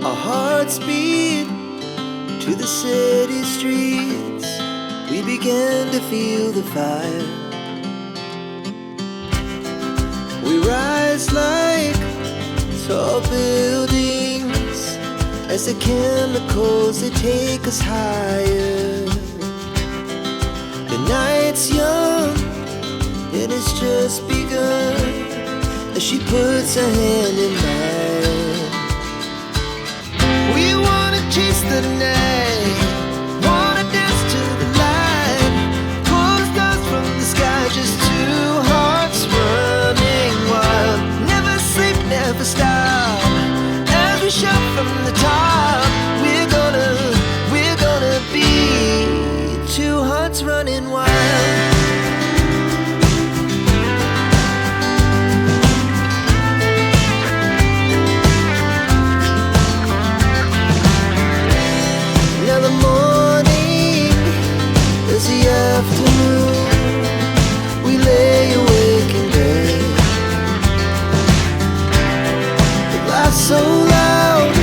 Our hearts beat to the city streets. We began to feel the fire. We rise like tall buildings as the chemicals they take us higher. The night's young, it has just begun as she puts her hand in mine. We wanna chase the night, wanna dance to the light, pull the stars from the sky, just two hearts running wild. Never sleep, never stop, as we shout from the top. We're gonna be two hearts running wild. Now the morning is the afternoon. We lay awake in bed. The laughs so loud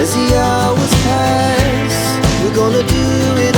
as the hours pass. We're gonna do it